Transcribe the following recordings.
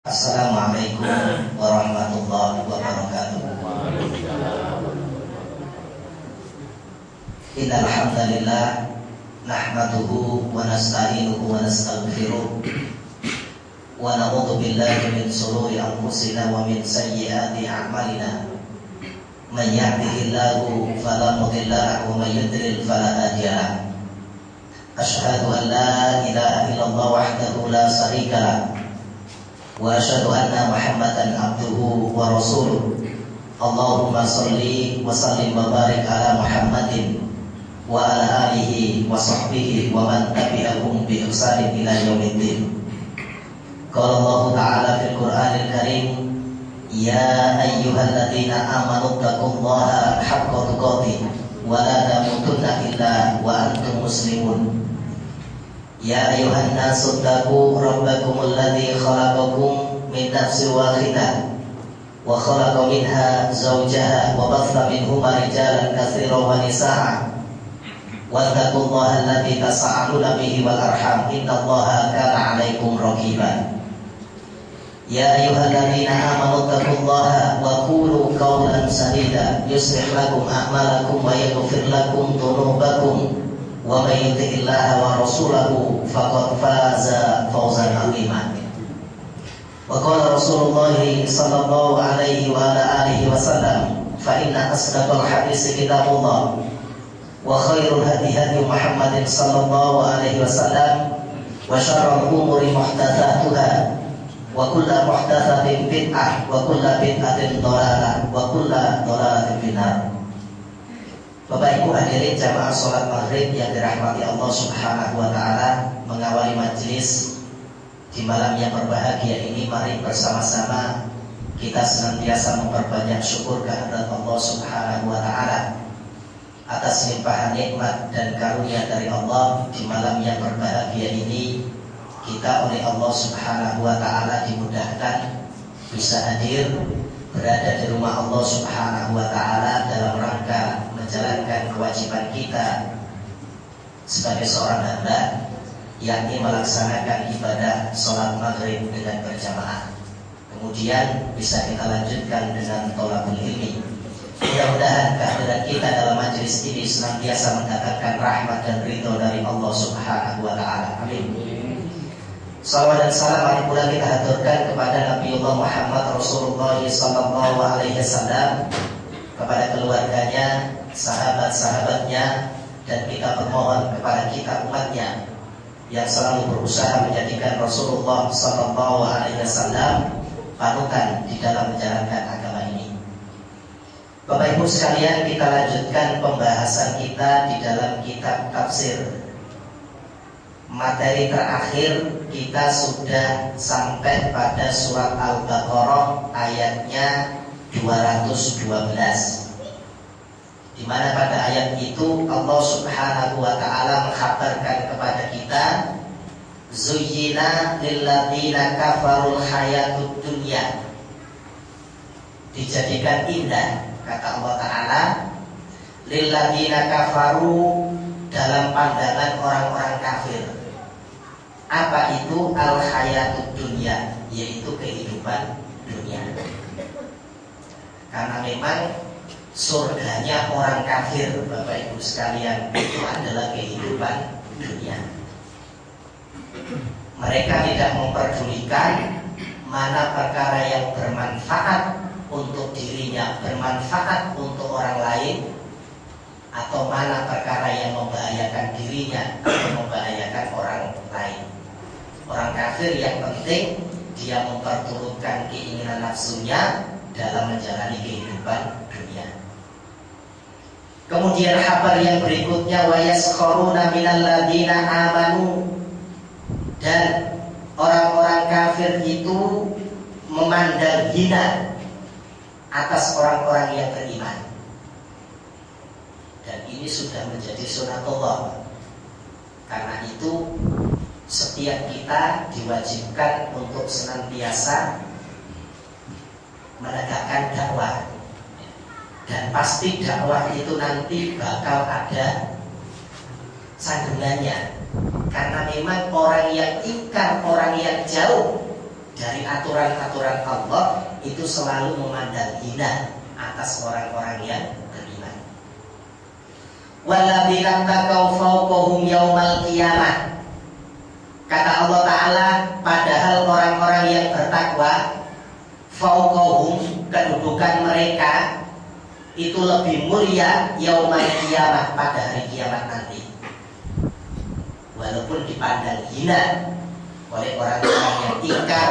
Assalamualaikum warahmatullahi wabarakatuh. Innal hamdalillah nahmaduhu wa nasta'inuhu wa nastaghfiruh wa na'udzu billahi min shururi anfusina wa min sayyiati a'malina. May yahdihillahu fala mudilla lahu wa may yudlil fala hadiya lahu. Asyhadu an la ilaha illallah wahdahu la syarika lahu wa asyhadu anna Muhammadan abduhu wa rasuluh. Allahumma sholli wa sallim wa barik ala Muhammadin wa ala alihi wa sahbihi wa man tabi'ahum bi ihsanin ila yaumiddin. Qala Allah ta'ala fil Qur'anil Karim, ya ayyuhalladzina amanu taqullaha haqqa tuqatih wa la tamutunna illa wa antum muslimun. Ya ayuhan nasu taqu rabbakumul ladzi khalaqakum min nafsin wahidah wa khalaqa minha zawjaha wa batha minhuma rijalan katsiran wa nisaa'a wattaqullaha alladzi tasaaluna bihi wal arham innallaha kana 'alaikum raqiba. Ya ayyuhalladzina amanu taqullaha wa qulu qawlan sadida yuslih lakum a'malakum wa yaghfir lakum dhunubakum wa may yuti'illaha wa rasulahu faqad faza fawzan 'azima. Wa qala Rasulullah sallallahu alaihi wa ala alihi wasallam, fa inna asdaqal hadits kitabullah wa khairul hadi hadi Muhammadin sallallahu alaihi wasallam wa syarrul umuri muhdatsatuha wa kullu muhdatsatin bid'ah wa kullu bid'atin dhalalah wa kullu dhalalatin finnar. Bapak Ibu hadirin jamaah sholat maghrib yang dirahmati Allah Subhanahu wa ta'ala, mengawali majelis di malam yang berbahagia ini, mari bersama-sama kita senantiasa memperbanyak syukur kehadirat Allah Subhanahu wa ta'ala atas limpahan nikmat dan karunia dari Allah. Di malam yang berbahagia ini kita oleh Allah Subhanahu wa ta'ala dimudahkan bisa hadir berada di rumah Allah Subhanahu wa ta'ala dalam rangka menjalankan kewajiban kita sebagai seorang hamba, yakni melaksanakan ibadah sholat maghrib dengan berjamaah. Kemudian bisa kita lanjutkan dengan thalabul ilmi. Mudah-mudahan kehadiran kita dalam majelis ini senantiasa mendatangkan rahmat dan ridho dari Allah Subhanahu wa ta'ala. Amin. Salawat dan salam mari pula kita haturkan kepada Nabiullah Muhammad Rasulullah sallallahu alaihi wasallam, kepada keluarganya, sahabat-sahabatnya, dan kita bermohon kepada kita umatnya yang selalu berusaha menjadikan Rasulullah sallallahu alaihi wasallam panutan di dalam menjalankan agama ini. Bapak Ibu sekalian, kita lanjutkan pembahasan kita di dalam kitab tafsir. Materi terakhir kita sudah sampai pada surat Al-Baqarah ayatnya 212, di mana pada ayat itu Allah Subhanahu wa ta'ala mengkhabarkan kepada kita, zuyyina lilladzina kafarul hayatud dunya, dijadikan indah, kata Allah ta'ala, lilladzina kafaru, dalam pandangan orang-orang kafir. Apa itu al-hayatud dunya? Yaitu kehidupan dunia. Karena memang surganya orang kafir, Bapak Ibu sekalian, itu adalah kehidupan dunia. Mereka tidak memperdulikan mana perkara yang bermanfaat untuk dirinya, bermanfaat untuk orang lain, atau mana perkara yang membahayakan dirinya atau membahayakan orang lain. Orang kafir yang penting dia memperturutkan keinginan nafsunya dalam menjalani kehidupan dunia. Kemudian kabar yang berikutnya, wa yaskharuna minal ladzina amanu, dan orang-orang kafir itu memandang hina atas orang-orang yang beriman. Dan ini sudah menjadi sunatullah. Karena itu setiap kita diwajibkan untuk senantiasa menegakkan dakwah. Dan pasti dakwah itu nanti bakal ada sandungannya. Karena memang orang yang ingkar, orang yang jauh dari aturan-aturan Allah itu selalu memandang hina atas orang-orang yang beriman. Walladzina taqaw fawqahum yaumal qiyamah. Kata Allah Ta'ala, padahal orang-orang yang bertakwa, fawqahum, kedudukan mereka itu lebih mulia yaumal qiyamah, pada hari kiamat nanti. Walaupun dipandang hina oleh orang-orang yang ingkar,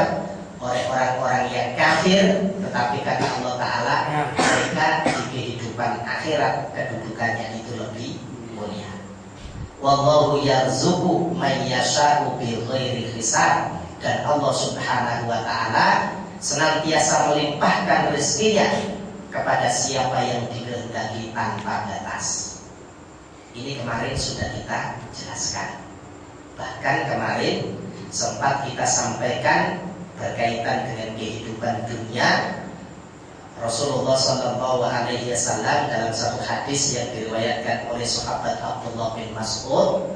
oleh orang-orang yang kafir, tetapi kata Allah Ta'ala, mereka di kehidupan akhirat kedudukannya itu lebih mulia. Wallahu yarzuqu man yasha'u bighairi hisab. Dan Allah Subhanahu wa Ta'ala senantiasa melimpahkan rezekinya kepada siapa yang dikehendaki tanpa batas. Ini kemarin sudah kita jelaskan. Bahkan kemarin sempat kita sampaikan berkaitan dengan kehidupan dunia. Rasulullah SAW dalam satu hadis yang diriwayatkan oleh sahabat Abdullah bin Mas'ud.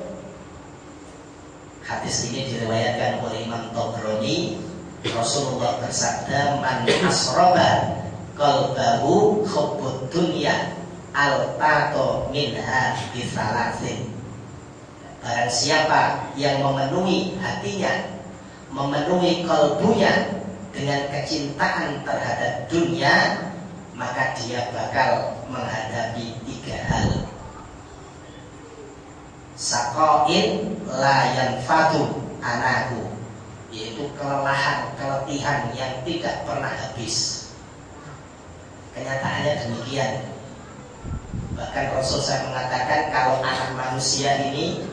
Hadis ini diriwayatkan oleh Imam Tabrani. Rasulullah bersabda, man asroba qalbahu hubbud dunya al-tato minha bithalathin. Barang siapa yang memenuhi hatinya, memenuhi kalbunya dengan kecintaan terhadap dunia, maka dia bakal menghadapi 3 hal. Saqain la yanfadu anahu, yaitu kelelahan, keletihan yang tidak pernah habis. Kenyataannya demikian. Bahkan Rasul saya mengatakan kalau anak manusia ini,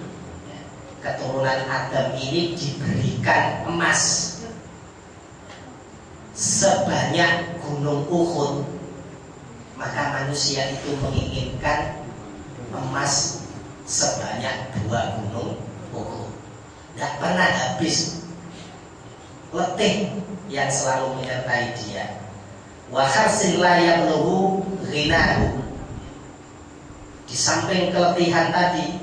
keturunan Adam ini diberikan emas sebanyak gunung Uhud, maka manusia itu menginginkan emas sebanyak 2 gunung Uhud. Tidak pernah habis, letih yang selalu menyertai dia. Wa kharsin la yablughu ghinahu. Di samping keletihan tadi,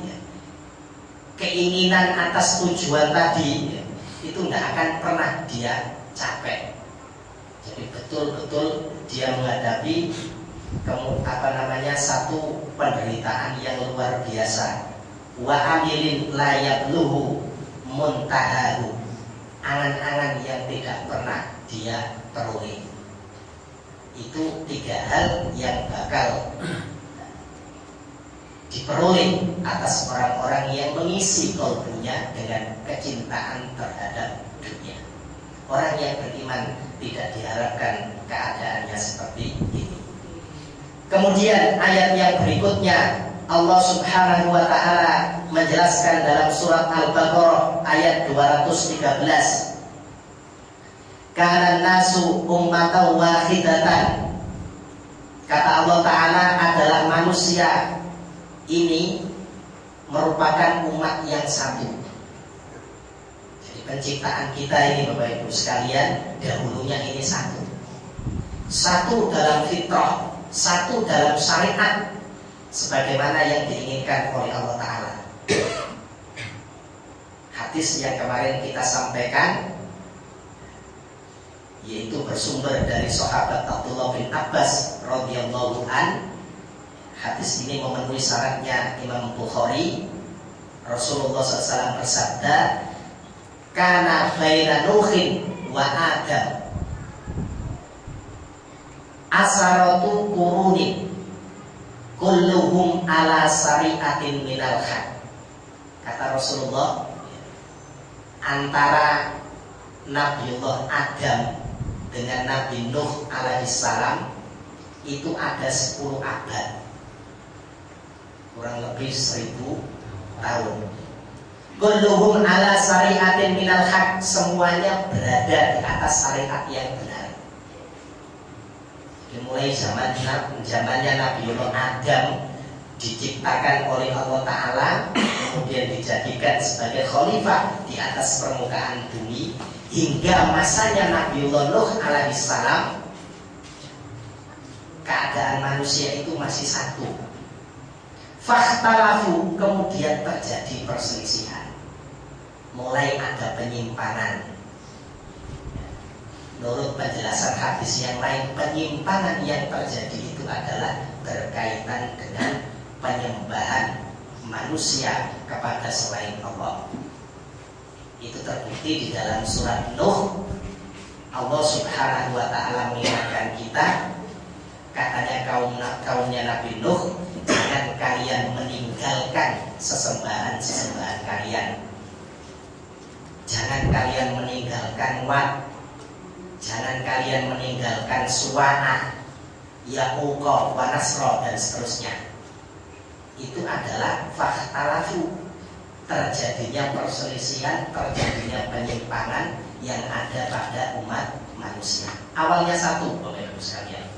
keinginan atas tujuan tadi itu tidak akan pernah dia capek. Jadi betul-betul dia menghadapi satu penderitaan yang luar biasa. Wa amilin la yablughu muntahahu, angan-angan yang tidak pernah dia peroleh. Itu 3 hal yang bakal diperoleh atas orang-orang yang mengisi kalbunya dengan kecintaan terhadap dunia. Orang yang beriman tidak diharapkan keadaannya seperti ini. Kemudian ayat yang berikutnya Allah Subhanahu wa Ta'ala menjelaskan dalam surat Al-Baqarah ayat 213. Kana nasu ummatan wahidatan. Kata Allah Ta'ala, adalah manusia ini merupakan umat yang satu. Jadi penciptaan kita ini Bapak Ibu sekalian, dahulunya ini satu. Satu dalam fitrah, satu dalam syariat, sebagaimana yang diinginkan oleh Allah Ta'ala. Hadis yang kemarin kita sampaikan, yaitu bersumber dari sahabat Abdullah bin Abbas radhiyallahu an. Hadis ini memenuhi syaratnya Imam Bukhari. Rasulullah SAW bersabda, kana baina Nuhin wa Adam asaratu qurunin kulluhum ala syari'atin minal haq. Kata Rasulullah, antara Nabiullah Adam dengan Nabi Nuh alaihissalam itu ada 10 abad, kurang lebih 1000 tahun. Kulluhum ala syari'atin minal haq, semuanya berada di atas syariat yang benar. Dimulai zamannya Nabiullah Adam diciptakan oleh Allah Ta'ala, kemudian dijadikan sebagai khalifah di atas permukaan bumi, hingga masanya Nabiullah Nuh alaihissalam, keadaan manusia itu masih satu. Fakhtalafu, kemudian terjadi perselisihan, mulai ada penyimpangan. Menurut penjelasan hadis yang lain, penyimpangan yang terjadi itu adalah berkaitan dengan penyembahan manusia kepada selain Allah. Itu terbukti di dalam surat Nuh. Allah Subhanahu wa ta'ala mengingatkan kita, katanya kaumnya Nabi Nuh, jangan kalian meninggalkan sesembahan kalian. Jangan kalian meninggalkan Wat, jangan kalian meninggalkan Suwana, Ya'uqa, wa Nasra, dan seterusnya. Itu adalah fakhtalafu, terjadinya perselisihan, terjadinya penyimpangan yang ada pada umat manusia. Awalnya satu, Bapak Ibu sekalian.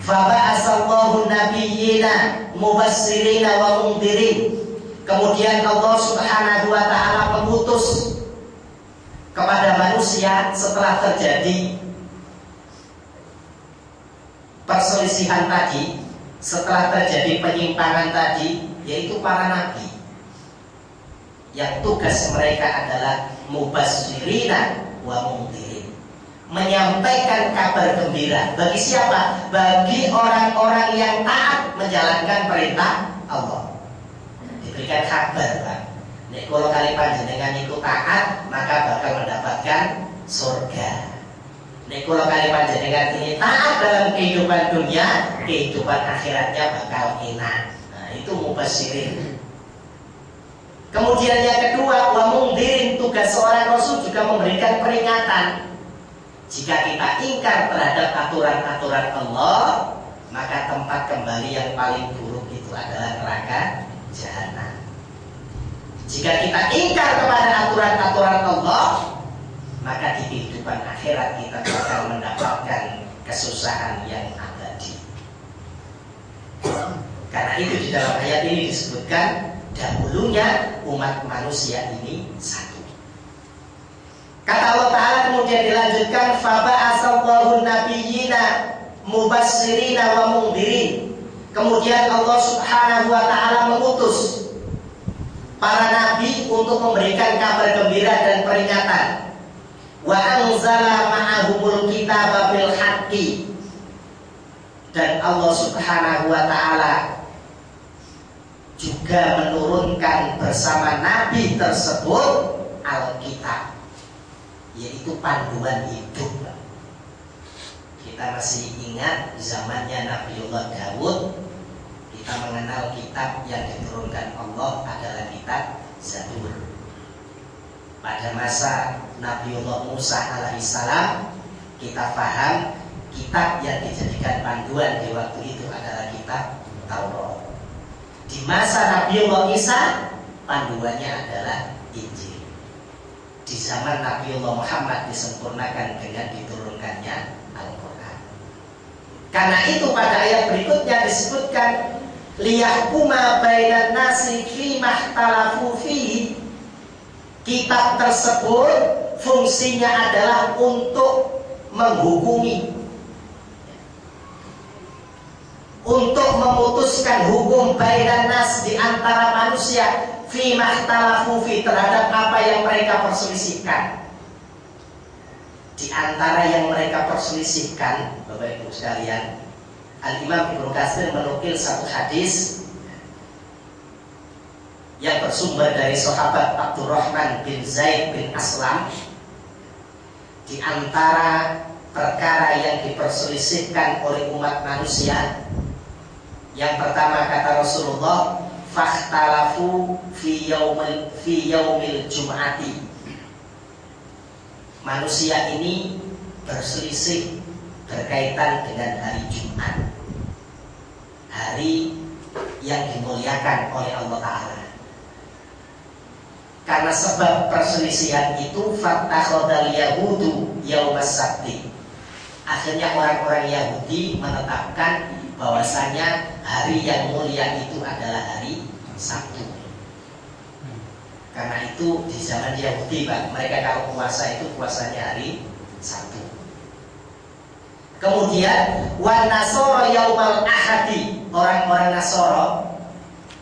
Faba'asallahu nabiyyina mubassirina wa mundhirin. Kemudian Allah Subhanahu wa ta'ala mengutus kepada manusia setelah terjadi perselisihan tadi, setelah terjadi penyimpangan tadi, yaitu para nabi yang tugas mereka adalah mubasyirina wa mundhirin, menyampaikan kabar gembira bagi siapa? Bagi orang-orang yang taat menjalankan perintah Allah. Diberikan kabar, Pak. Nek kalau kali panjenengan itu taat, maka bakal mendapatkan surga. Nek kalau kali panjenengan ini taat dalam kehidupan dunia, kehidupan akhiratnya bakal enak. Nah, itu mubasyirin. Kemudian yang kedua, wa mundhirin, tugas seorang rasul juga memberikan peringatan. Jika kita ingkar terhadap aturan-aturan Allah, maka tempat kembali yang paling buruk itu adalah neraka jahanam. Jika kita ingkar kepada aturan-aturan Allah, maka di kehidupan akhirat kita akan mendapatkan kesusahan yang abadi. Karena itu di dalam ayat ini disebutkan dahulunya umat manusia ini satu. Kata Allah Ta'ala kemudian dilanjutkan, faba'asallahu nabiyyina mubassirina wa mundhirin. Kemudian Allah Subhanahu wa ta'ala mengutus para nabi untuk memberikan kabar gembira dan peringatan. Wa anzala ma'ahumul kitaba bil haqqi. Dan Allah Subhanahu wa ta'ala juga menurunkan bersama nabi tersebut Alkitab, yaitu panduan hidup. Kita masih ingat zamannya Nabiullah Daud, kita mengenal kitab yang diturunkan Allah adalah kitab Zabur. Pada masa Nabiullah Musa alaihissalam, kita paham kitab yang dijadikan panduan di waktu itu adalah kitab Taurat. Di masa Nabiullah Isa, panduannya adalah Injil. Di zaman Nabiullah Muhammad disempurnakan dengan diturunkannya Al-Quran. Karena itu pada ayat berikutnya disebutkan liyahkuma bainan nasi fi mahtalafu fihi. Kitab tersebut fungsinya adalah untuk menghukumi, untuk memutuskan hukum bainan nas di antara manusia fi mahtalafu fi, terhadap apa yang mereka perselisihkan. Di antara yang mereka perselisihkan, Bapak Ibu sekalian, Al-Imam Ibnu Katsir menukil satu hadis yang bersumber dari sahabat Abdurrahman bin Zaid bin Aslam. Di antara perkara yang diperselisihkan oleh umat manusia, yang pertama kata Rasulullah, fakhtalafu fi yaumil jum'ati. Manusia ini berselisih berkaitan dengan hari Jumat, hari yang dimuliakan oleh Allah Ta'ala. Karena sebab perselisihan itu, fattakhadhal yahudu yaumas sabti. Akhirnya orang-orang Yahudi menetapkan bahwasanya hari yang mulia itu adalah hari Sabtu. Karena itu di zaman Yahudi, Pak, mereka kalau puasa itu puasanya hari Sabtu. Kemudian wan nasara yaumal ahadi. Orang-orang Nasara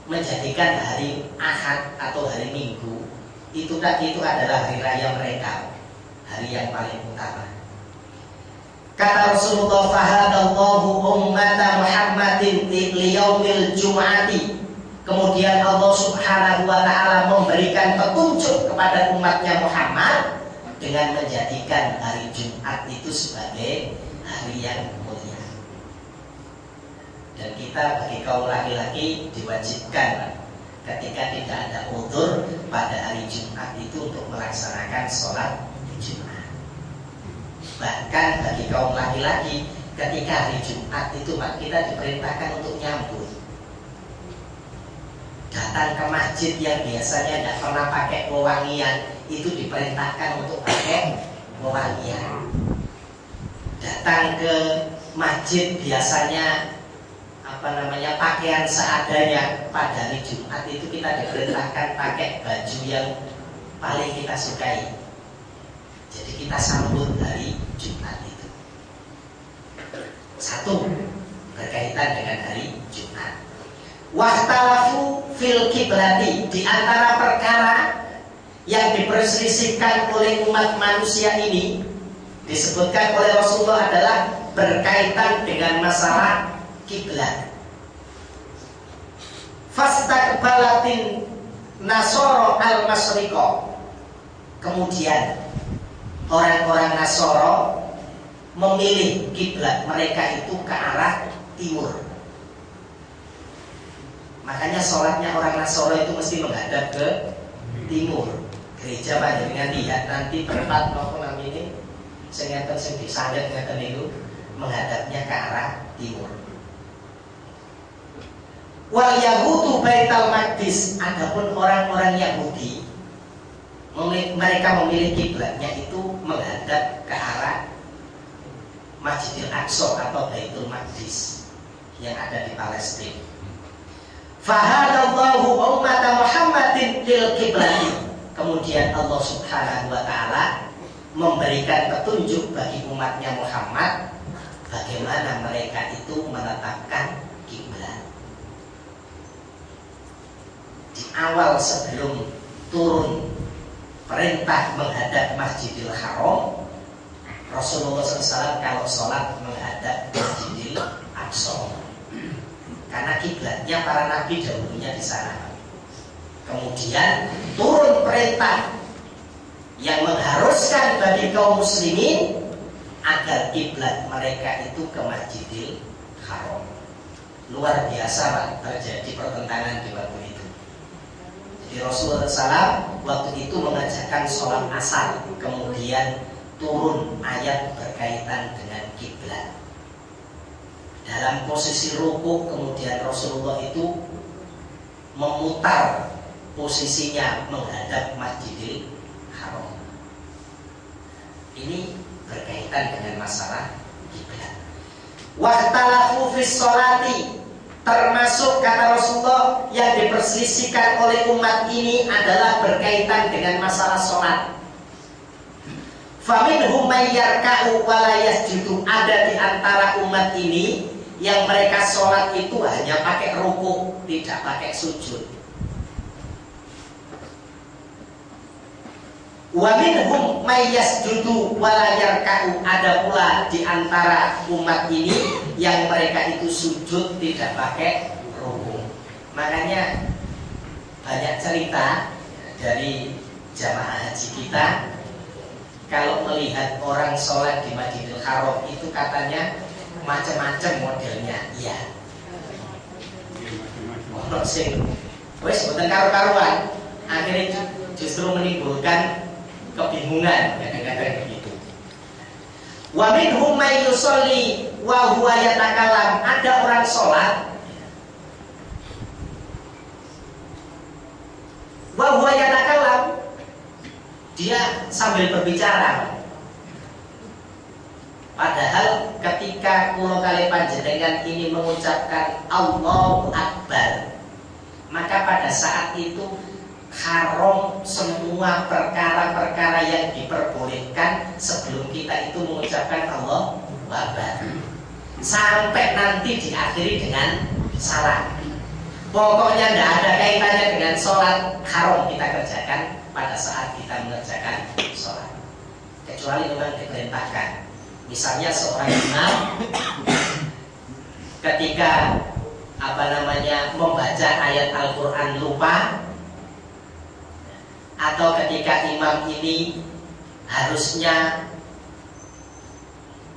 menjadikan hari Ahad atau hari Minggu itu adalah hari raya mereka, hari yang paling utama. Kata Rasulullah, fahadallahu ummata Muhammadin liyaumil jum'ati. Kemudian Allah Subhanahu wa ta'ala memberikan petunjuk kepada umatnya Muhammad dengan menjadikan hari Jumat itu sebagai hari yang mulia. Dan kita bagi kaum laki-laki diwajibkan ketika tidak ada udzur pada hari Jumat itu untuk melaksanakan sholat Jumat. Bahkan bagi kaum laki-laki ketika hari Jumat itu kita diperintahkan untuk nyambut. Datang ke masjid yang biasanya tidak pernah pakai wewangian, itu diperintahkan untuk pakai wewangian. Datang ke masjid biasanya pakaian seadanya, pada hari Jumat itu kita diperintahkan pakai baju yang paling kita sukai. Jadi kita sambut hari Jumat itu. Satu, berkaitan dengan hari Jumat. Wahtalafu fil kiblati, di antara perkara yang diperselisihkan oleh umat manusia ini disebutkan oleh Rasulullah adalah berkaitan dengan masalah kiblat. Fastaqbalatin Nasoro al-Masriqo. Kemudian orang-orang Nasoro memilih kiblat mereka itu ke arah timur. Makanya sholatnya orang Nasoro itu mesti menghadap ke timur. Gereja panjenengan lihat nanti tempat nopo namine sing ngeten sing disandet ngeten niku menghadapnya ke arah timur. Wal Yahudu Baitul Maqdis, adapun orang-orang Yahudi mereka memilih kiblatnya itu menghadap ke arah Masjidil Aqsa atau Baitul Maqdis yang ada di Palestina. Fahadallahu ummata Muhammadin lil kiblati. Kemudian Allah Subhanahu wa ta'ala memberikan petunjuk bagi umatnya Muhammad bagaimana mereka itu menetapkan kiblat. Di awal sebelum turun perintah menghadap Masjidil Haram, Rasulullah SAW kalau sholat menghadap Masjidil Aqsa, karena kiblatnya para nabi dahulunya di sana. Kemudian turun perintah yang mengharuskan bagi kaum muslimin agar kiblat mereka itu ke Masjidil Haram. Luar biasa Pak, terjadi pertentangan di waktu itu. Jadi Rasulullah SAW waktu itu mengajarkan sholat asar, kemudian turun ayat berkaitan dengan kiblat. Dalam posisi rukuk, kemudian Rasulullah itu memutar posisinya menghadap Masjidil Haram. Ini berkaitan dengan masalah kiblat. Wahtalafu fis sholati, termasuk kata Rasulullah yang diperselisihkan oleh umat ini adalah berkaitan dengan masalah sholat. Faminhum may yarka'u wa la yasjudu, ada di antara umat ini yang mereka sholat itu hanya pakai rukuk, tidak pakai sujud. Wa minhum may yasjudu wa la yarka'u, ada pula di antara umat ini yang mereka itu sujud tidak pakai rukuk. Makanya banyak cerita dari jamaah haji kita, kalau melihat orang sholat di Masjidil Haram itu katanya macam-macam modelnya. Iya. Ono sing wis boten karo-karuan, akhirnya justru menimbulkan kebingungan, kadang-kadang begitu. Wa minhum may yusolli wa huwa yatakallam, ada orang sholat wa huwa yatakallam, dia sambil berbicara. Padahal ketika kulo kali panjenengan ini mengucapkan Allahu Akbar, maka pada saat itu haram semua perkara-perkara yang diperbolehkan sebelum kita itu mengucapkan Allahu Akbar, sampai nanti diakhiri dengan salam. Pokoknya tidak ada kaitannya dengan sholat, haram kita kerjakan pada saat kita mengerjakan sholat, kecuali memang diperintahkan. Misalnya seorang imam ketika membaca ayat Al-Quran lupa, atau ketika imam ini harusnya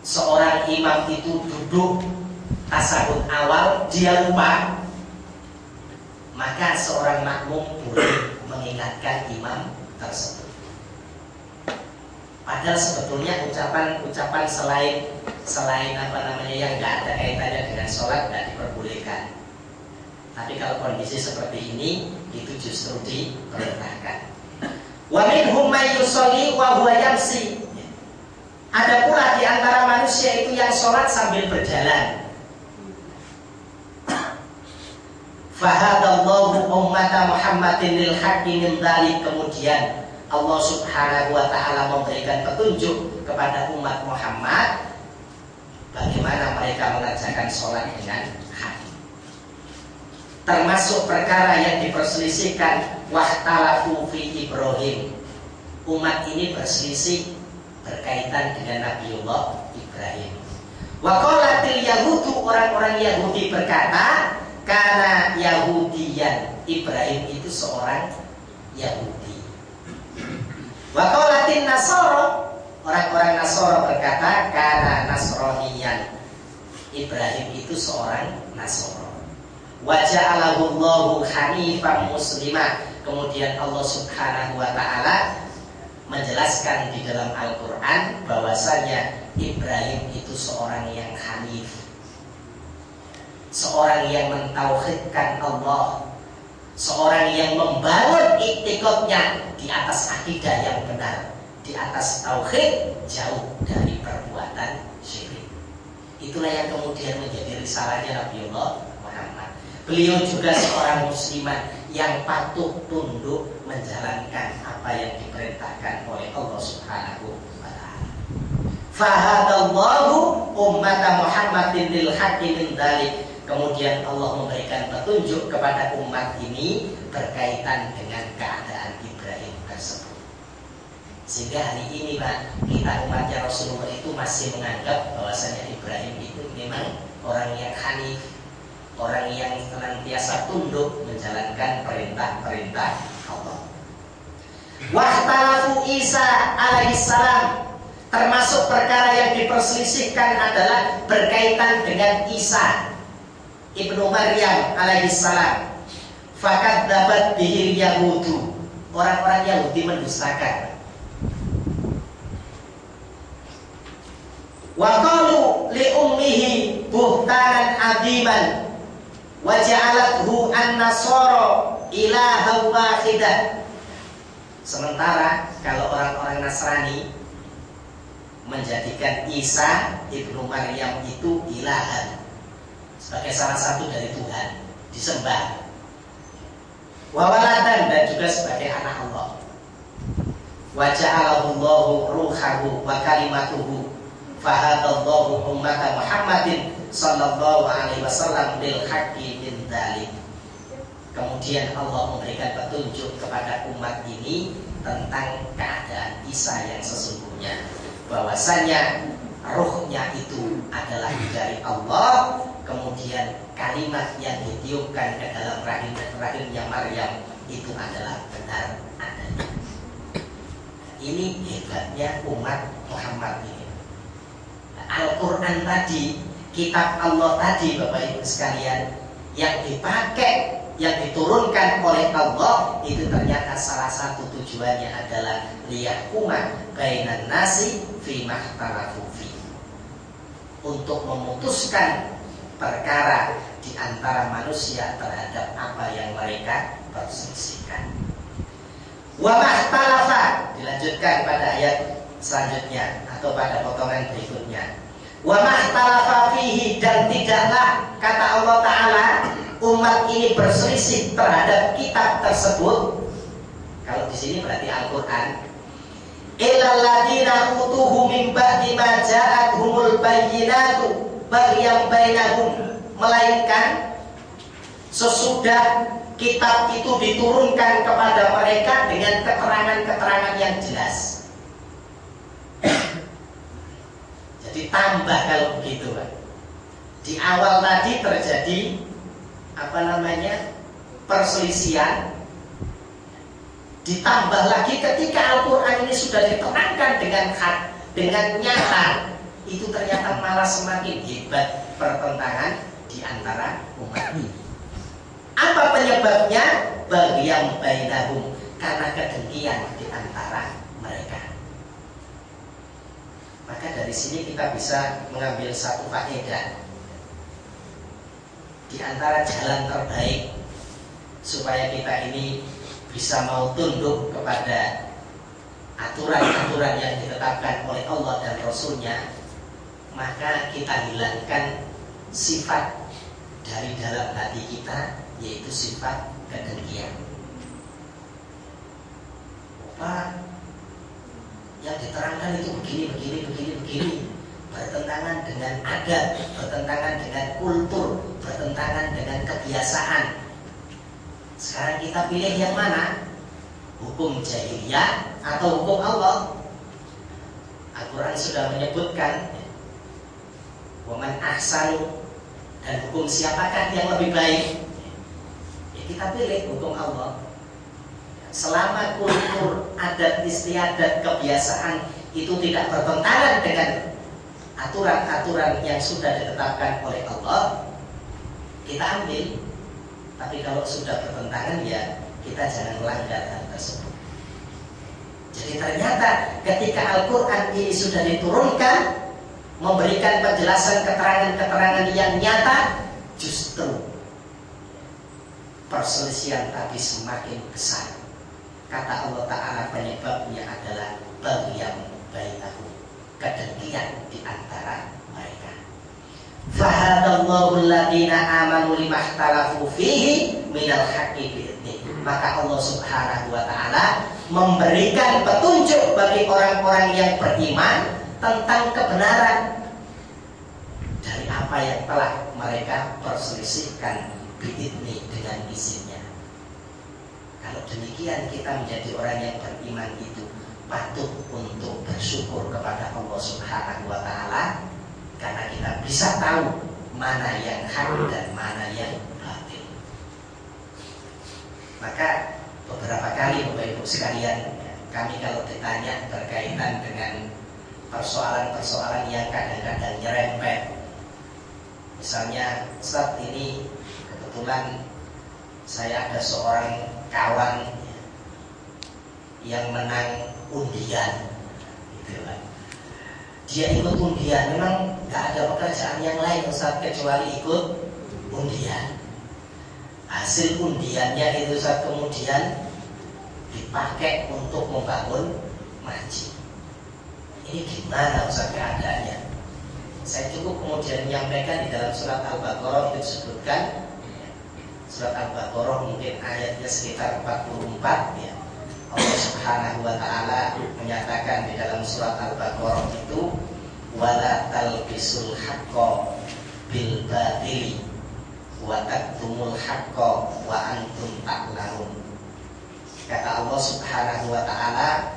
seorang imam itu duduk tasawuf awal, dia lupa, maka seorang makmum boleh mengingatkan imam tersebut. Padahal sebetulnya ucapan selain yang nggak ada kaitannya dengan sholat nggak diperbolehkan. Tapi kalau kondisi seperti ini, itu justru diperintahkan. Wa minhum may yusolli wa huwa yamsi. Ada pula di antara manusia itu yang sholat sambil berjalan. Fahadallahu ummata Muhammadin lil haqqi min dzalik. Kemudian Allah Subhanahu wa taala memberikan petunjuk kepada umat Muhammad bagaimana mereka mengerjakan sholat dengan hak. Termasuk perkara yang diperselisihkan wahtalafu fi Ibrahim. Umat ini berselisih berkaitan dengan Nabiullah Ibrahim. Wa qalatil yahudu, orang-orang Yahudi berkata, karena Yahudiyan, Ibrahim itu seorang Yahudi. Wa qalatin Nasara, orang-orang Nasara berkata, karena Nasroniyan, Ibrahim itu seorang Nasara. Wa ja'alahu Allahu hanifan muslimah. Kemudian Allah Subhanahu wa taala menjelaskan di dalam Al-Quran bahwasanya Ibrahim itu seorang yang hanif, seorang yang mentauhidkan Allah, seorang yang membangun iktikadnya di atas akidah yang benar, di atas tauhid, jauh dari perbuatan syirik. Itulah yang kemudian menjadi risalahnya Nabiullah Muhammad. Beliau juga seorang muslimah yang patuh tunduk menjalankan apa yang diperintahkan oleh Allah Subhanahu wa taala. Fahadallahu ummata Muhammadin lil haqqi min dzalik. Kemudian Allah memberikan petunjuk kepada umat ini berkaitan dengan keadaan Ibrahim tersebut. Sehingga hari ini Pak, kita umatnya Rasulullah itu masih menganggap bahwasanya Ibrahim itu memang orang yang hanif, orang yang senantiasa tunduk menjalankan perintah-perintah Allah. Wahtalafu Isa alaihissalam. Termasuk perkara yang diperselisihkan adalah berkaitan dengan Isa Ibnu Maryam alaihissalam. Fakat dapat bihil Yahudu, orang-orang Yahudi mendustakan. Wa qalu li ummihi buhtanan adiman wa ja'alathu an-nasara ilahan wahidah. Sementara kalau orang-orang Nasrani menjadikan Isa Ibnu Maryam itu ilahan, sebagai salah satu dari Tuhan, disembah. Wa waladan, dan juga sebagai anak Allah. Wa ja'alahu Allahu ruhahu wa kalimatuhu fahadallahu ummata Muhammadin sallallahu alaihi wasallam bil haqqi min dzalik. Kemudian Allah memberikan petunjuk kepada umat ini tentang keadaan Isa yang sesungguhnya, bahwasanya ruhnya itu adalah dari Allah. Kemudian kalimat yang ditiupkan ke dalam rahimnya Maryam itu adalah benar adanya. Ini hebatnya umat Muhammad ini. Al-Quran tadi, kitab Allah tadi, Bapak Ibu sekalian, yang dipakai, yang diturunkan oleh Allah, itu ternyata salah satu tujuannya adalah liyahkuma bainan nasi fi makhtalafu fi, untuk memutuskan perkara di antara manusia terhadap apa yang mereka perselisihkan. Wa mahtalafa, dilanjutkan pada ayat selanjutnya atau pada potongan berikutnya. Wa mahtalafa fihi, dan tidaklah, kata Allah Ta'ala, umat ini berselisih terhadap kitab tersebut. Kalau di sini berarti Al-Quran. Illal ladzina utuhu min ba'di ma ja'atuhumul bayyinatu baghyan bainahum, melainkan sesudah kitab itu diturunkan kepada mereka dengan keterangan-keterangan yang jelas. Jadi tambah kalau begitu, Pak. Di awal tadi terjadi perselisihan, ditambah lagi ketika Al-Quran ini sudah diterangkan dengan nyata, itu ternyata malah semakin hebat pertentangan di antara umat ini. Apa penyebabnya? Baghyan bainahum, karena kedengkian di antara mereka. Maka dari sini kita bisa mengambil satu faedah. Di antara jalan terbaik supaya kita ini bisa mau tunduk kepada aturan-aturan yang ditetapkan oleh Allah dan Rasul-Nya, maka kita hilangkan sifat dari dalam hati kita, yaitu sifat kedengkian. Pak, yang diterangkan itu begini, bertentangan dengan adat, bertentangan dengan kultur, bertentangan dengan kebiasaan. Sekarang kita pilih yang mana? Hukum jahiliyah atau hukum Allah? Al-Quran sudah menyebutkan waman ahsanu, dan hukum siapakah yang lebih baik? Ya, kita pilih hukum Allah. Selama kultur, adat istiadat, kebiasaan itu tidak bertentangan dengan aturan-aturan yang sudah ditetapkan oleh Allah, kita ambil. Tapi kalau sudah bertentangan, ya kita jangan melanggar hal tersebut. Jadi ternyata ketika Al-Quran ini sudah diturunkan, memberikan penjelasan keterangan-keterangan yang nyata, justru perselisihan tadi semakin besar. Kata Allah Ta'ala, penyebabnya adalah baghyan bainahum, kedengkian di antara mereka. Fahadallahu alladziina aamanu limahtalafu fihi minal haqqi bi'idnih. Maka Allah Subhanahu wa Ta'ala memberikan petunjuk bagi orang-orang yang beriman tentang kebenaran dari apa yang telah mereka perselisihkan bi'idnih, dengan izinnya. Kalau demikian, kita menjadi orang yang beriman itu patut untuk bersyukur kepada Allah Subhanahu wa Ta'ala, karena kita bisa tahu mana yang hak dan mana yang batil. Maka beberapa kali Bapak Ibu sekalian, kami kalau ditanya berkaitan dengan persoalan-persoalan yang kadang-kadang nyerempet, misalnya saat ini kebetulan saya ada seorang kawan yang menang undian, gitu kan. Dia ikut undian, memang nggak ada pekerjaan yang lain Ustaz kecuali ikut undian. Hasil undiannya itu saat kemudian dipakai untuk membangun masjid. Ini gimana Ustaz keadaannya? Saya cukup kemudian menyampaikan di dalam surat Al-Baqarah itu disebutkan, surat Al-Baqarah mungkin ayatnya sekitar 44 ya. Allah Subhanahu wa Ta'ala menyatakan di dalam surat Al-Baqarah itu, wala talbisul haqqo bil batili wa taktumul haqqo wa antum ta'lamun. Kata Allah Subhanahu wa Ta'ala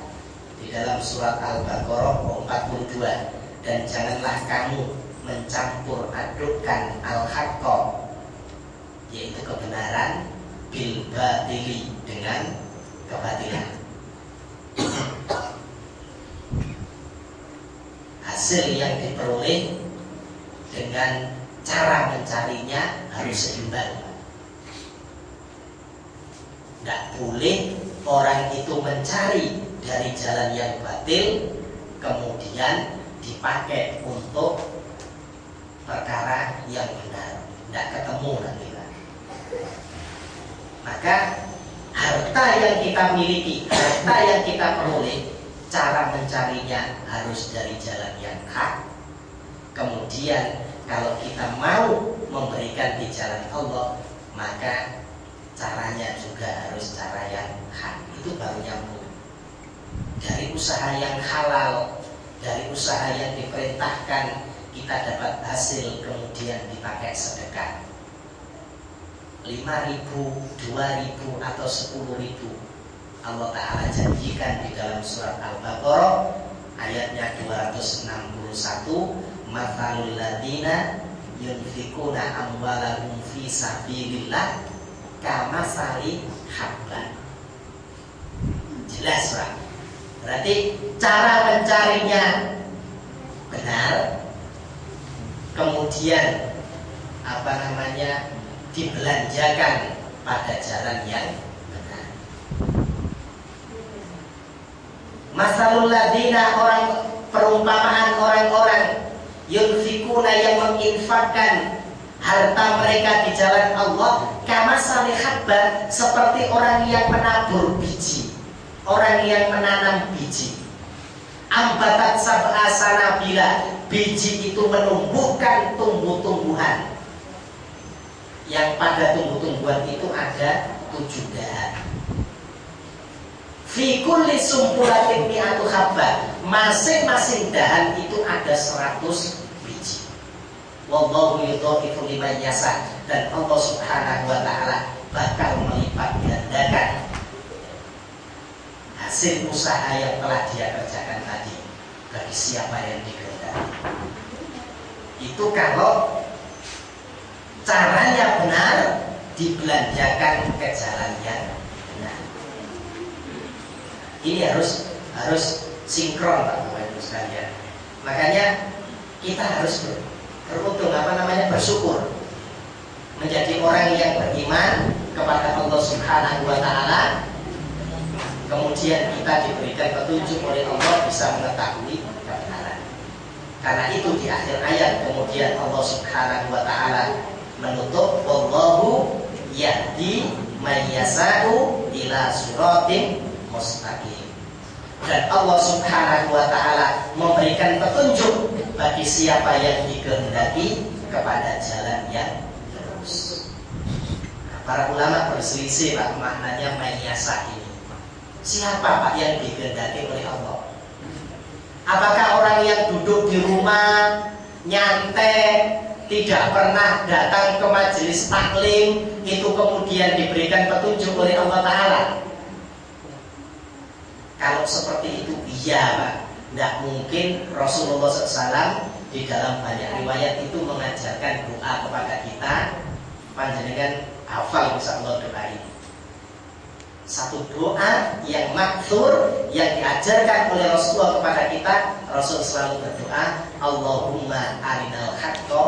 di dalam surat Al-Baqarah 42, dan janganlah kamu mencampur adukkan al-haqqo, yaitu kebenaran, bil batili, dengan kebatilan. Hasil yang diperoleh dengan cara mencarinya harus seimbang. Tidak boleh orang itu mencari dari jalan yang batil kemudian dipakai untuk perkara yang benar. Tidak ketemu nanti. Maka harta yang kita miliki, harta yang kita peroleh, cara mencarinya harus dari jalan yang hak. Kemudian kalau kita mau memberikan di jalan Allah, maka caranya juga harus cara yang hak. Itu baru nyambung. Dari usaha yang halal, dari usaha yang diperintahkan, kita dapat hasil kemudian dipakai sedekah. 5.000, 2.000 atau 10.000, Allah Ta'ala janjikan di dalam surat Al-Baqarah, ayatnya 261, mathalul ladina yunfikuna amwalahum fi sabilillah kamasali habban. Jelas Pak. Berarti cara mencarinya benar, kemudian dibelanjakan pada jalan yang benar. Masalul ladina, perumpamaan orang-orang yunfikuna yang menginfakkan harta mereka di jalan Allah, kamasali habban, seperti orang yang menabur biji, orang yang menanam biji. Ambatat sab'a sanabila, biji itu menumbuhkan tumbuh-tumbuhan, yang pada tumbuh-tumbuhan itu ada 7 dahan. Fi kulli sumpulatin mi'atu habba, masing-masing dahan itu ada 100 biji. Wallahu yudha'ifu liman yasha, dan Allah Subhanahu wa taala bakal melipat gandakan hasil usaha yang telah dia kerjakan tadi bagi siapa yang dikehendaki. Itu kalau caranya benar, dibelanjakan ke jalan yang benar. Ini harus sinkron Bapak Ibu sekalian. Makanya kita harus beruntung bersyukur menjadi orang yang beriman kepada Allah Subhanahu wa taala. Kemudian kita diberikan petunjuk oleh Allah bisa mengetahui kebenaran. Karena itu di akhir ayat kemudian Allah Subhanahu wa taala menutup, wallahu yahdi may yasha'u ila siratin mustaqim. Dan Allah Subhanahu wa taala memberikan petunjuk bagi siapa yang dikehendaki kepada jalan yang lurus. Para ulama berselisih Pak, maknanya may yasha' ini. Siapa Pak yang dikehendaki oleh Allah? Apakah orang yang duduk di rumah nyantai, tidak pernah datang ke majelis taklim, itu kemudian diberikan petunjuk oleh Allah Ta'ala? Kalau seperti itu iya Pak. Tidak mungkin Rasulullah SAW di dalam banyak riwayat itu mengajarkan doa kepada kita. Panjenengan hafal insyaallah doa ini. Satu doa yang makthur, yang diajarkan oleh Rasulullah kepada kita. Rasul selalu berdoa, Allahumma arinal haqqa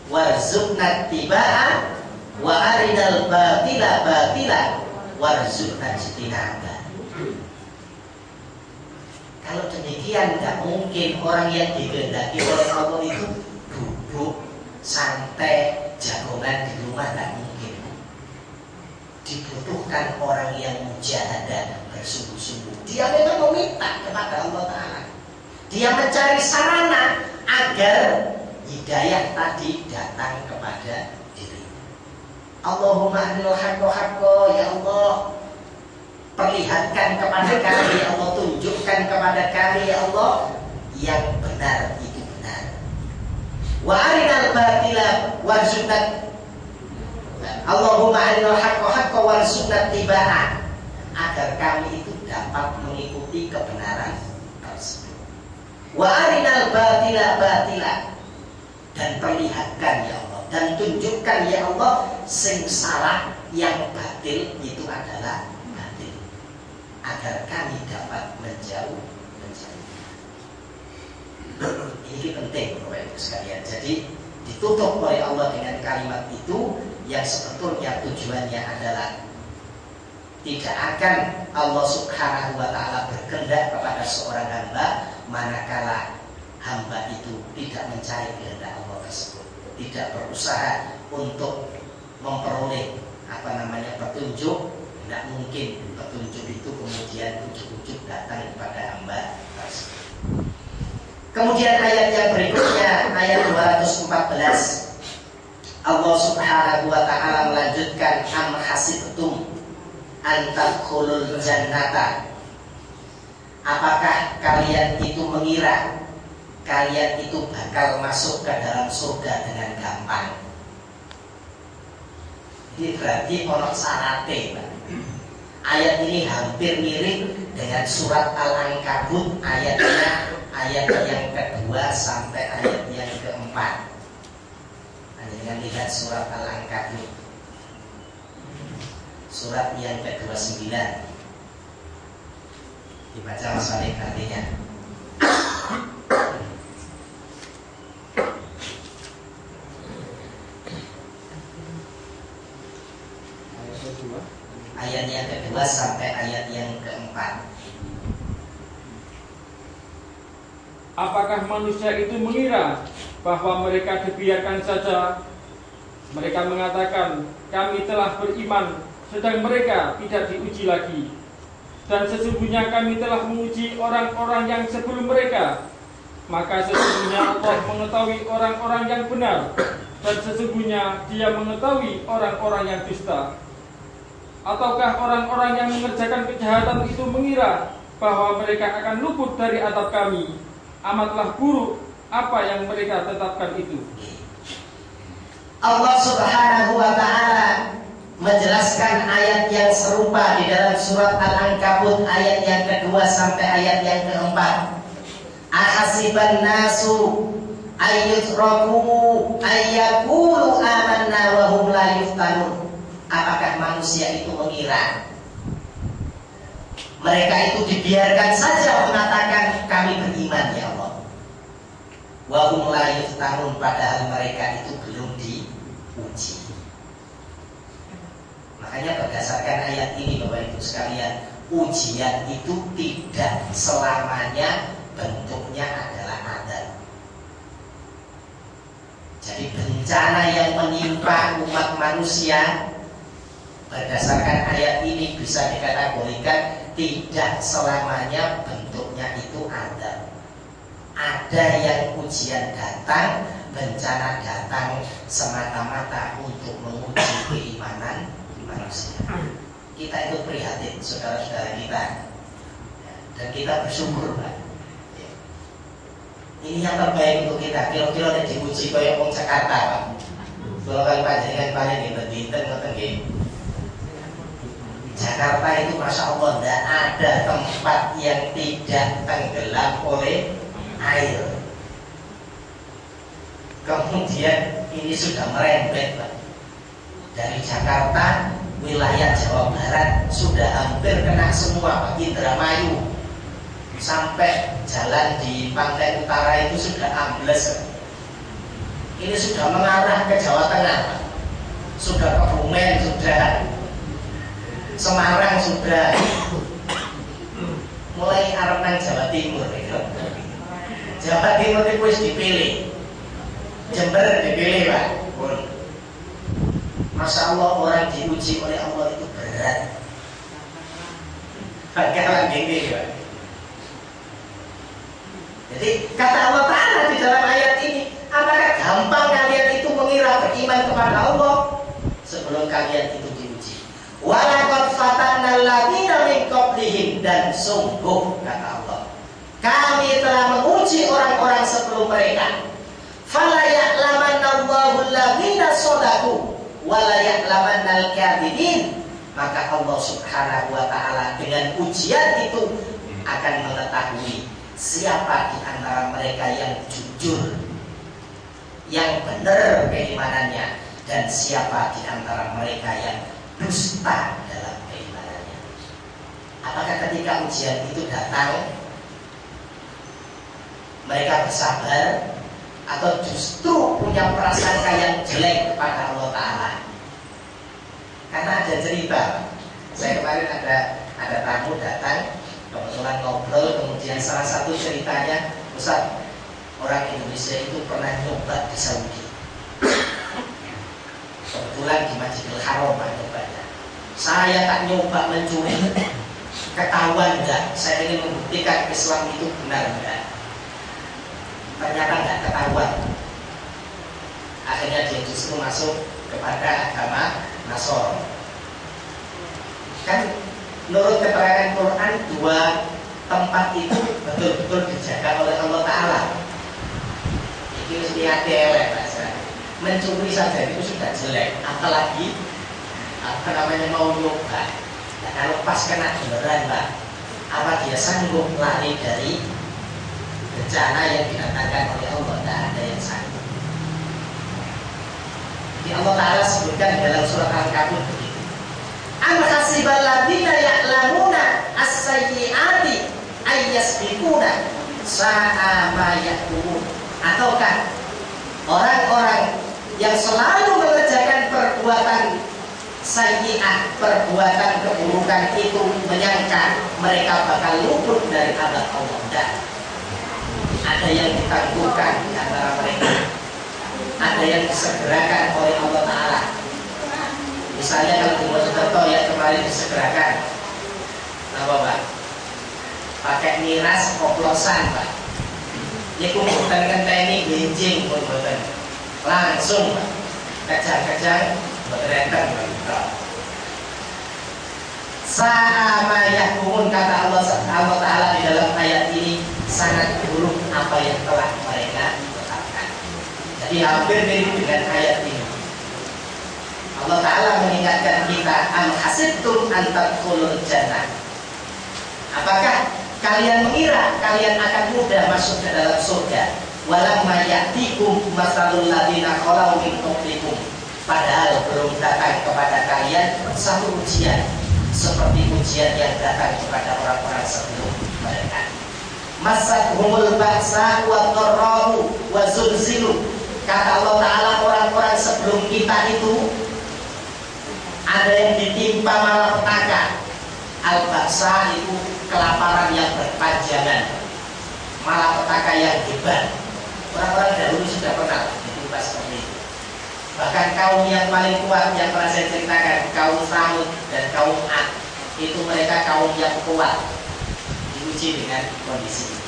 warzuqna tibaa wa arinal batila batila warzuqna ijtinaba. Kalau demikian tidak mungkin orang yang dikehendaki oleh Allah itu duduk santai jagongan di rumah, tidak mungkin. Dibutuhkan orang yang mujahadah, bersungguh-sungguh. Dia memang meminta kepada Allah Ta'ala. Dia mencari sarana agar hidayah tadi datang kepada diri. Allahumma arinal haqqa haqqa, ya Allah, perlihatkan kepada kami, ya Allah, tunjukkan kepada kami, ya Allah, yang benar itu benar. Wa arinal batila warzuqna, Allahumma arinal haqqa haqqa warzuqna tibaa, agar kami itu dapat mengikuti kebenaran tersebut. Wa arinal batila batila, dan perlihatkan ya Allah, dan tunjukkan ya Allah sing salah, yang batil itu adalah batil, agar kami dapat menjauh. Ini penting Bapak Ibu sekalian. Jadi ditutup oleh Allah dengan kalimat itu yang sebetulnya tujuannya adalah tidak akan Allah Subhanahu wa taala berkehendak kepada seorang hamba manakala hamba itu tidak mencari kehendak Allah tersebut, tidak berusaha untuk memperoleh petunjuk. Tidak mungkin petunjuk itu kemudian ujuk-ujuk datang kepada hamba tersebut. Kemudian ayat yang berikutnya, ayat 214, Allah Subhanahu wa taala melanjutkan, am hasibtum an tadkhulul jannata, apakah kalian itu mengira kalian itu bakal masuk ke dalam surga dengan gampang? Ini berarti ono syarate, Pak. Ayat ini hampir mirip dengan surat Al-Ankabut ayat yang kedua sampai ayat yang keempat. Dengan lihat surat Al-Ankabut surat yang ke-29, dibaca Mas Walik artinya. Ayat yang kedua sampai ayat yang keempat. Apakah manusia itu mengira bahwa mereka dibiarkan saja? Mereka mengatakan, kami telah beriman, sedang mereka tidak diuji lagi. Dan sesungguhnya kami telah menguji orang-orang yang sebelum mereka. Maka sesungguhnya Allah mengetahui orang-orang yang benar, dan sesungguhnya Dia mengetahui orang-orang yang dusta. Ataukah orang-orang yang mengerjakan kejahatan itu mengira bahwa mereka akan luput dari azab kami? Amatlah buruk apa yang mereka tetapkan itu. Allah Subhanahu wa ta'ala menjelaskan ayat yang serupa di dalam surat Al-Ankabut ayat yang kedua sampai ayat yang keempat. Ahasiban nasu ayyutraku ayyakulu amanna wa hum la yuftanun. Apakah manusia itu mengira mereka itu dibiarkan saja mengatakan kami beriman ya Allah, wa hum la yuftanun, padahal mereka itu belum diuji. Makanya berdasarkan ayat ini Bapak Ibu sekalian, ujian itu tidak selamanya bentuknya adalah adab. Jadi bencana yang menimpa umat manusia berdasarkan ayat ini bisa dikategorikan tidak selamanya bentuknya itu adab. Ada yang ujian datang, bencana datang semata-mata untuk menguji keimanan manusia. Kita itu prihatin saudara-saudara kita, dan kita bersyukur Pak. Ini yang terbaik untuk kita. Kira-kira ada diuji kayak orang Jakarta Pak. Kalau kali panjenengan paling dinten ngoten nggih. Jakarta itu Masya Allah tidak ada tempat yang tidak tenggelam oleh air. Kemudian ini sudah merembet Pak. Dari Jakarta, wilayah Jawa Barat sudah hampir kena semua Pak. Indramayu sampai jalan di pantai utara itu sudah ambles. Ini sudah mengarah ke Jawa Tengah Pak. Sudah ke Bumen, sudah Semarang, sudah mulai arep nang Jawa Timur gitu. Jawa Timur itu wis dipilih, Jember dipilih Pak. Masya Allah, orang diuji oleh Allah itu berat. Bagaimana gini Pak. Jadi kata Allah Ta'ala di dalam ayat ini, apakah gampang kalian itu mengira beriman kepada Allah sebelum kalian itu diuji? Walaqad fatanna alladziina min qablihim, dan sungguh kata Allah, kami telah menguji orang-orang sebelum mereka. Fala ya'lamanna Allahu alladziina shadaqu wa la ya'lamanna al-kadzibin. Maka Allah Subhanahu wa ta'ala dengan ujian itu akan mengetahui siapa di antara mereka yang jujur, yang benar keimanannya, dan siapa di antara mereka yang dusta dalam keimanannya. Apakah ketika ujian itu datang mereka bersabar, atau justru punya prasangka yang jelek kepada Allah Ta'ala? Karena ada cerita, saya kemarin ada tamu datang, kebetulan ngobrol, kemudian salah satu ceritanya, Ustaz, orang Indonesia itu pernah nyoba di Saudi. Kebetulan di Masjidil Haram Pak nyobanya. Saya tak nyoba mencuri, ketahuan enggak? Saya ingin membuktikan Islam itu benar enggak? Ternyata enggak ketahuan. Akhirnya dia justru masuk kepada agama Nasor. Kan menurut keterangan Quran, dua tempat itu betul-betul dijaga oleh Allah Ta'ala. Itu mesti hati-hati Pak. Mencuri saja itu sudah jelek, apalagi mau nyoba. Nah, kalau pas kena beneran Pak, apa dia sanggup lari dari bencana yang didatangkan oleh Allah? Tidak ada yang sanggup. Di Allah Ta'ala sebutkan dalam surat Al-Kabut begitu. Am hasibal ladzina ya'lamuna as-sayyi'ati ayyasbiquna sa'a ma ya'lamun. Ataukah orang-orang yang selalu mengerjakan perbuatan sayyi'ah, perbuatan keburukan itu menyangka mereka bakal luput dari azab Allah? Tidak. Ada yang ditangguhkan di antara mereka, ada yang disegerakan oleh Allah Ta'ala. Misalnya kalau di Mojokerto yang kemarin disegerakan, apa Pak? Pakai miras oplosan Pak. Ini kumpulan kan teknik benjing pun buatan. Langsung Pak, kejang-kejang berrenteng Pak. Sa'ama yahkumun, kata Allah Ta'ala di dalam ayat ini, sangat buruk apa yang telah mereka tetapkan. Jadi hampir mirip dengan ayat ini. Allah Ta'ala mengingatkan kita, am hasibtum an tadkhulul jannah. Apakah kalian mengira kalian akan mudah masuk ke dalam surga? Walamma ya'tikum masalul ladzina khalau min qablikum. Padahal belum datang kepada kalian satu ujian seperti ujian yang datang kepada orang-orang sebelum mereka. Masathumul ba'sa wa dharra'u wa zulzilu. Kata Allah Ta'ala, orang-orang sebelum kita itu ada yang ditimpa malapetaka. Al-ba'sa itu kelaparan yang berpanjangan, malapetaka yang hebat. Orang-orang dahulu sudah pernah ditimpa seperti itu. Bahkan kaum yang paling kuat yang pernah saya ceritakan, kaum Samud dan kaum Ad, itu mereka kaum yang kuat, diuji dengan kondisi ini.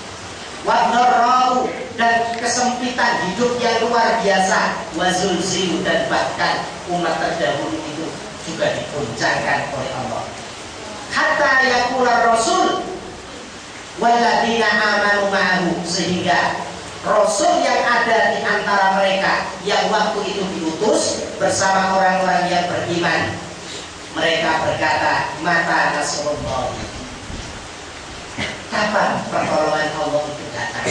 Wadharra'u, dan kesempitan hidup yang luar biasa. Wazulzilu, dan bahkan umat terdahulu itu juga digoncangkan oleh Allah. Hatta yaqula rasul walladzina amanu ma'ahu, sehingga Rasul yang ada di antara mereka yang waktu itu diutus bersama orang-orang yang beriman, mereka berkata, mata nasrullah, kapan pertolongan Allah itu datang?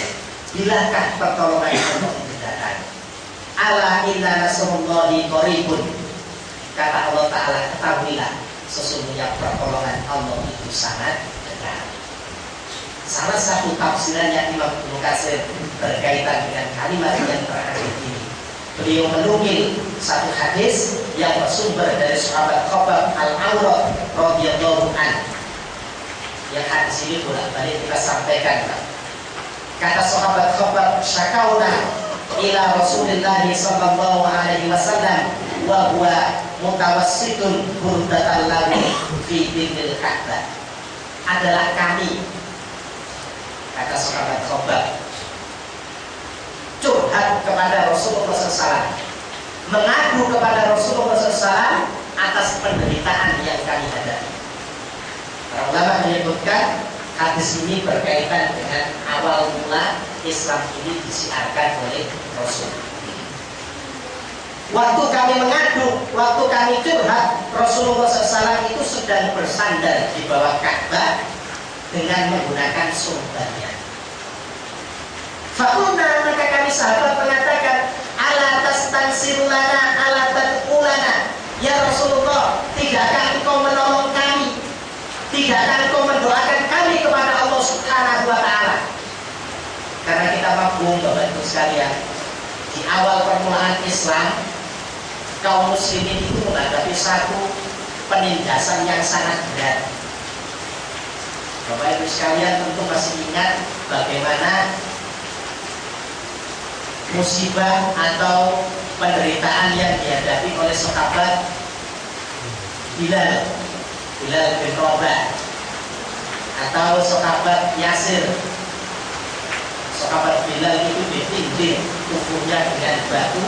Bilakah pertolongan Allah itu datang? Ala inna nasrullahi qaribun. Kata Allah Ta'ala, ketahuilah sesungguhnya pertolongan Allah itu sangat dekat. Salah satu tafsirannya Imam Ibnu Katsir berkaitan dengan kalimat yang terakhir ini. Beliau menukil satu hadis yang bersumber dari sahabat Khabbab al-Awrad radhiyallahu anhu. Yang hadis ini bolak-balik kita sampaikan. Kata sahabat Khabbab, syakauna ila Rasulillah sallallahu alaihi wasallam wa huwa mutawassitun burdatan lahu fi dinil Ka'bah. Adalah kami, kata sahabat Khabbab, curhat kepada Rasulullah SAW, mengadu kepada Rasulullah SAW atas penderitaan yang kami hadapi. Para ulama menyebutkan hadis ini berkaitan dengan awal mula Islam ini disiarkan oleh Rasul. Waktu kami mengadu, waktu kami curhat, Rasulullah SAW itu sedang bersandar di bawah Ka'bah dengan menggunakan surbannya. Fakulna, maka kami sahabat mengatakan, ala tastansirulana, ala tadulana. Ya Rasulullah, tidakkah engkau menolong kami? Tidakkah engkau mendoakan kami kepada Allah Subhanahu wa Ta'ala? Karena kita mafhum Bapak Ibu sekalian, di awal permulaan Islam, kaum muslimin itu menghadapi satu penindasan yang sangat berat. Bapak Ibu sekalian tentu masih ingat bagaimana musibah atau penderitaan yang dihadapi oleh sahabat Bilal bin Rabah atau sahabat Yasir. Sahabat Bilal itu ditindih tubuhnya dengan batu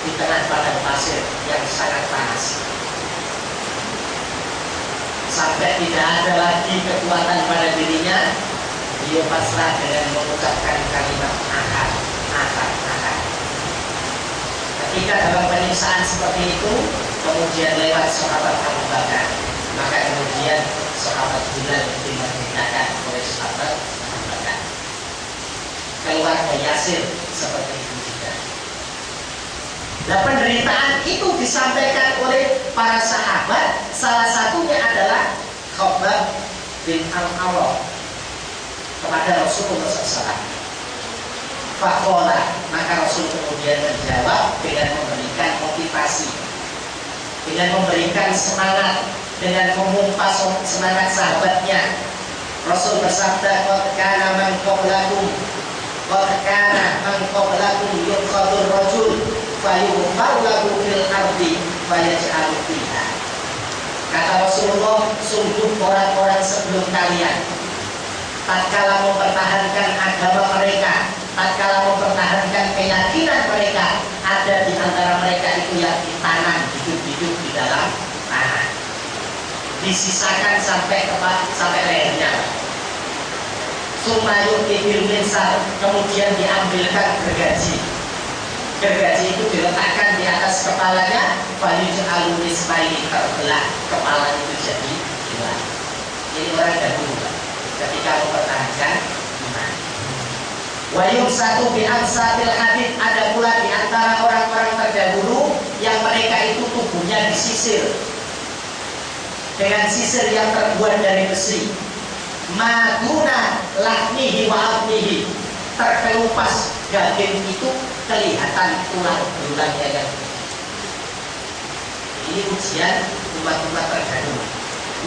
di tengah padang pasir yang sangat panas, sampai tidak ada lagi kekuatan pada dirinya. Dia pasrah dengan mengucapkan kalimat ahad. Ketika dalam penyiksaan seperti itu, kemudian lewat sahabat Abu Bakar, Maka kemudian sahabat Bilal dimerdekakan oleh sahabat Abu Bakar. Keluarga Yasir seperti itu juga. Nah, penderitaan itu disampaikan oleh para sahabat. Salah satunya adalah Khabbab bin Al-Awwam kepada Rasulullah SAW. Fakola, maka Rasul kemudian menjawab dengan memberikan motivasi, dengan memberikan semangat, dengan memompa semangat sahabatnya. Rasul bersabda, "Qad kana man qablakum yuqadur rajul fayughfar lahu fil ardi fayaj'alu fiha." Kata Rasulullah, sungguh orang-orang sebelum kalian tatkala mempertahankan agama mereka, tatkala mempertahankan keyakinan mereka, ada di antara mereka itu yang ditanam hidup-hidup di dalam tanah, disisakan sampai lehernya. Sumayuk ibil minsar, kemudian diambilkan gergaji. Gergaji itu diletakkan di atas kepalanya, fayuj alunismaini, terbelah kepala itu jadi dua. Ini orang dahulu ketika mempertahankan iman. Wayum satu bi'amsatil hadid, ada pula di antara orang-orang terdahulu yang mereka itu tubuhnya disisir dengan sisir yang terbuat dari besi. Maduna lahmihi wa abnihi, terkelupas daging itu, kelihatan tulang belulangnya kan. Ini ujian umat-umat terdahulu.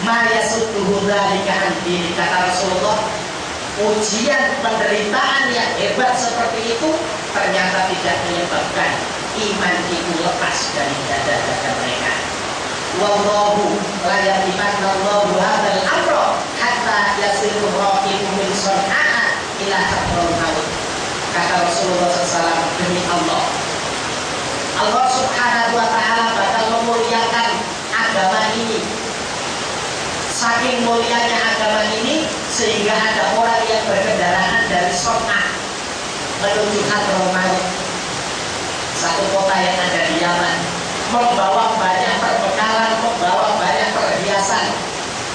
Ma yasudduhu dzalika an dini, kata Rasulullah, ujian penderitaan yang hebat seperti itu ternyata tidak menyebabkan iman itu lepas dari dada-dada mereka. Wallahu la yatimanallahu hadzal amra hatta yasiru raqibu min sun'a'a ila hadraul maut. Kata Rasulullah SAW, demi Allah, Allah Subhanahu wa ta'ala bakal memuliakan agama ini. Saking mulianya agama ini sehingga ada orang yang berkendaraan dari Son'a menuju Hadraul Maut, satu kota yang ada di Yaman, membawa banyak perbekalan, membawa banyak perhiasan.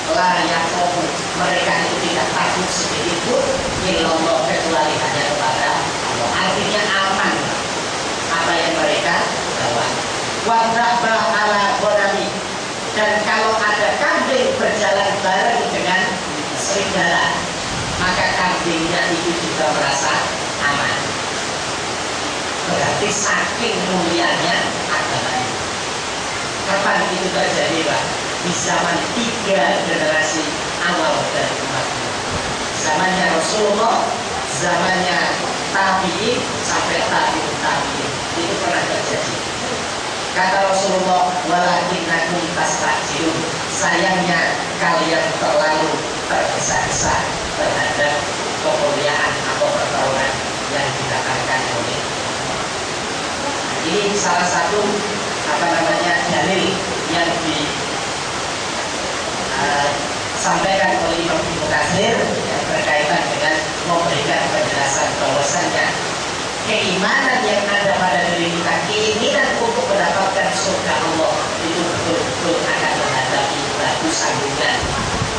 Layak fokus, mereka itu tidak takut sedikit pun, illallah, kecuali hanya kepada Allah. Artinya aman apa yang mereka bawa. Wadrabah ala ghanami, dan kalau ada kambing berjalan bareng dengan serigala, maka kambingnya itu juga merasa aman. Berarti saking mulianya agama ini. Kapan itu terjadi, Pak? Di zaman 3 generasi awal dari umat. Zamannya Rasulullah, zamannya tabi'in, sampai tabi'in. Itu pernah terjadi. Kata Rasulullah, walakinnakum tastajilun, sayangnya kalian terlalu tergesa-gesa terhadap kemuliaan atau pertarungan yang dikatakan oleh. Ini salah satu dalil yang disampaikan oleh Imam Ibnu Katsir yang berkaitan dengan memberikan penjelasan bahwasannya keimanan yang ada pada diri kita, keinginan untuk mendapatkan surga Allah itu betul-betul akan menghadapi batu sandungan,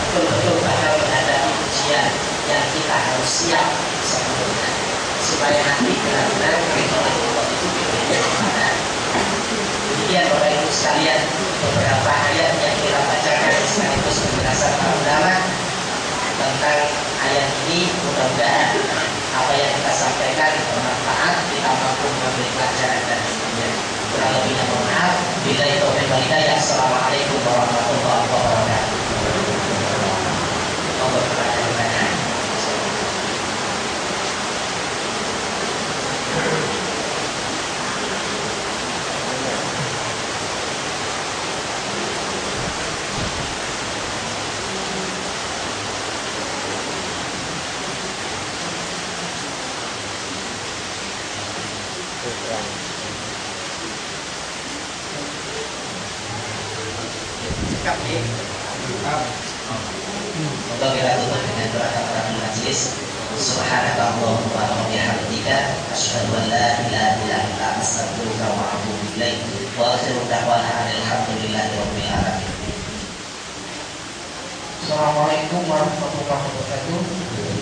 betul-betul bakal menghadapi ujian yang kita harus siap sebelumnya, supaya nanti benar-benar perintah Allah itu diberikan kepada. Demikian Bapak Ibu sekalian, beberapa ayat yang kita bacakan sekaligus penjelasan para ulama tentang ayat ini. Mudah-mudahan apa yang kita sampaikan bermanfaat, kita mampu mengambil pelajaran dan ilmunya. Kurang lebihnya mohon maaf. Billahi taufiq wal hidayah. Assalamualaikum warahmatullahi wabarakatuh. Monggo pertanyaan. Semoga kita tutup dengan doa kafaratul majlis. Subhanakallahumma wa bihamdika asyhadu an la ilaha illa anta astaghfiruka wa atubu ilaik. Wa akhiru da'wana alhamdulillahi rabbil alamin. Assalamualaikum warahmatullahi wabarakatuh.